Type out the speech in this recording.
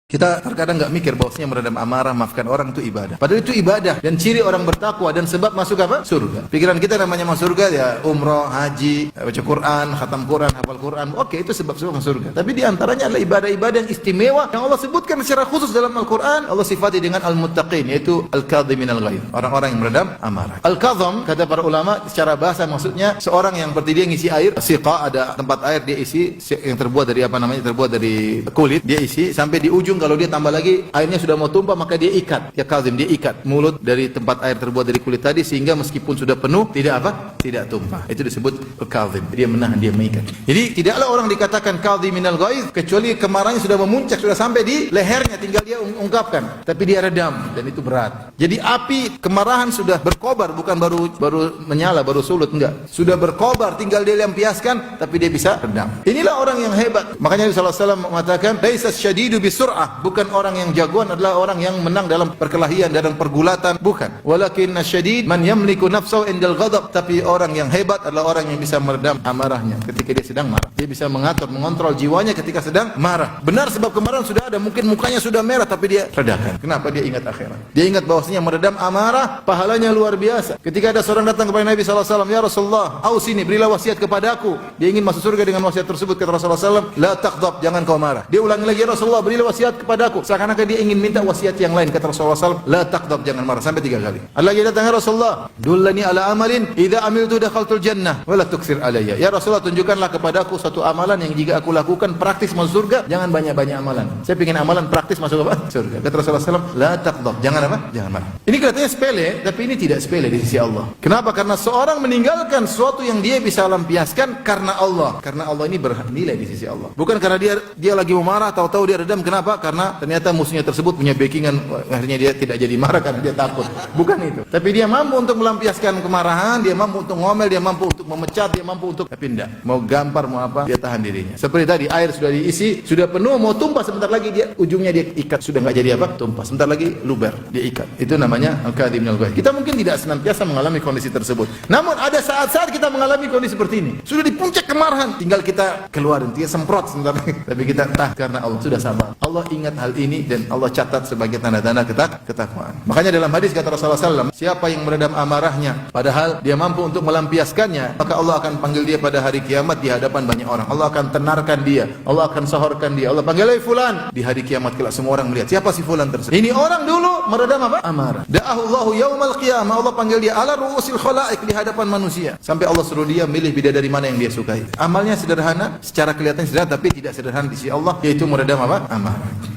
Kita terkadang nggak mikir bahwasanya meredam amarah, maafkan orang itu ibadah. Padahal itu ibadah dan ciri orang bertakwa dan sebab masuk apa? Surga. Pikiran kita namanya masuk surga ya umroh, haji, baca Quran, khatam Quran, hafal Quran. Oke, itu sebab-sebab masuk surga. Tapi di antaranya adalah ibadah-ibadah yang istimewa yang Allah sebutkan secara khusus dalam Al-Quran. Allah sifati dengan al-muttaqin, yaitu al-kadhimin al-ghaidh, orang-orang yang meredam amarah. Al-kadham kata para ulama secara bahasa maksudnya seorang yang seperti dia ngisi air, siqa ada tempat air dia isi yang terbuat dari apa namanya? Terbuat dari kulit, dia isi sampai di ujung. Kalau dia tambah lagi airnya sudah mau tumpah maka dia ikat. Ya kazim, dia ikat mulut dari tempat air terbuat dari kulit tadi sehingga meskipun sudah penuh tidak apa? Tidak tumpah. Itu disebut kazim. Dia menahan, dia mengikat. Jadi tidaklah orang dikatakan kadhiminal ghaidh kecuali kemarahannya sudah memuncak, sudah sampai di lehernya, tinggal dia ungkapkan. Tapi dia redam dan itu berat. Jadi api kemarahan sudah berkobar, bukan baru menyala, baru sulut, enggak. Sudah berkobar, tinggal dia lampiaskan tapi dia bisa redam. Inilah orang yang hebat. Makanya Nabi sallallahu alaihi wasallam mengatakan, "Laisa syadidu bisur'ah." Bukan orang yang jagoan adalah orang yang menang dalam perkelahian, dalam pergulatan, bukan. Walakin asyadid man yamliku nafsahu indal ghadab. Tapi orang yang hebat adalah orang yang bisa meredam amarahnya ketika dia sedang marah. Dia bisa mengatur, mengontrol jiwanya ketika sedang marah. Benar sebab kemarahan sudah ada, mungkin mukanya sudah merah tapi dia redakan. Kenapa? Dia ingat akhirat. Dia ingat bahwasanya meredam amarah pahalanya luar biasa. Ketika ada seorang datang kepada Nabi sallallahu alaihi wasallam, "Ya Rasulullah, ausini, berilah wasiat kepadaku." Dia ingin masuk surga dengan wasiat tersebut. Kata Rasulullah sallallahu alaihi wasallam, "La taghdab, jangan kau marah." Dia ulangi lagi, "Ya Rasulullah, berilah wasiat kepadaku." Seakan-akan dia ingin minta wasiat yang lain. Kata Rasulullah SAW, "La taghdab, jangan marah," sampai 3 kali. Ada lagi datang, "Ya Rasulullah, dullani ala amalin idza amiltu dakhaltul jannah wa la tuksir alayya." Ya Rasulullah, tunjukkanlah kepadaku satu amalan yang jika aku lakukan praktis masuk surga, jangan banyak-banyak amalan. Saya ingin amalan praktis masuk apa? Surga. Kata Rasulullah SAW, "La taghdab, jangan apa? Jangan marah." Ini kelihatannya sepele, tapi ini tidak sepele di sisi Allah. Kenapa? Karena seorang meninggalkan sesuatu yang dia bisa lampiaskan karena Allah. Karena Allah ini bernilai di sisi Allah. Bukan karena dia lagi mau marah, tahu-tahu dia redam. Kenapa? Karena ternyata musuhnya tersebut punya backingan, akhirnya dia tidak jadi marah karena dia takut. Bukan itu. Tapi dia mampu untuk melampiaskan kemarahan, dia mampu untuk ngomel, dia mampu untuk memecat, dia mampu untuk, tapi tidak. Mau gampar, mau apa, dia tahan dirinya. Seperti tadi, air sudah diisi, sudah penuh, mau tumpah sebentar lagi dia ujungnya dia ikat, sudah nggak jadi apa, tumpah. Sebentar lagi luber, dia ikat. Itu namanya al-kadhiminal ghaidh. Kita mungkin tidak senantiasa mengalami kondisi tersebut. Namun ada saat-saat kita mengalami kondisi seperti ini. Sudah di puncak kemarahan, tinggal kita keluarin, dia semprot sebentar lagi. Tapi kita karena Allah sudah sabar. Allah ingat hal ini dan Allah catat sebagai tanda-tanda ketakwaan. Makanya dalam hadis kata Rasulullah SAW, siapa yang meredam amarahnya padahal dia mampu untuk melampiaskannya, maka Allah akan panggil dia pada hari kiamat di hadapan banyak orang. Allah akan tenarkan dia, Allah akan sahorkan dia. Allah panggil, "Hai fulan." Di hari kiamat kelak semua orang melihat siapa si fulan tersebut. Ini orang dulu meredam apa? Amarah. Da'ahullahu yaumal qiyamah. Allah panggil dia ala ru'usil khalaik, di hadapan manusia. Sampai Allah suruh dia milih bidadari mana yang dia sukai. Amalnya sederhana, secara kelihatan sederhana tapi tidak sederhana di sisi Allah, yaitu meredam apa? Amarah.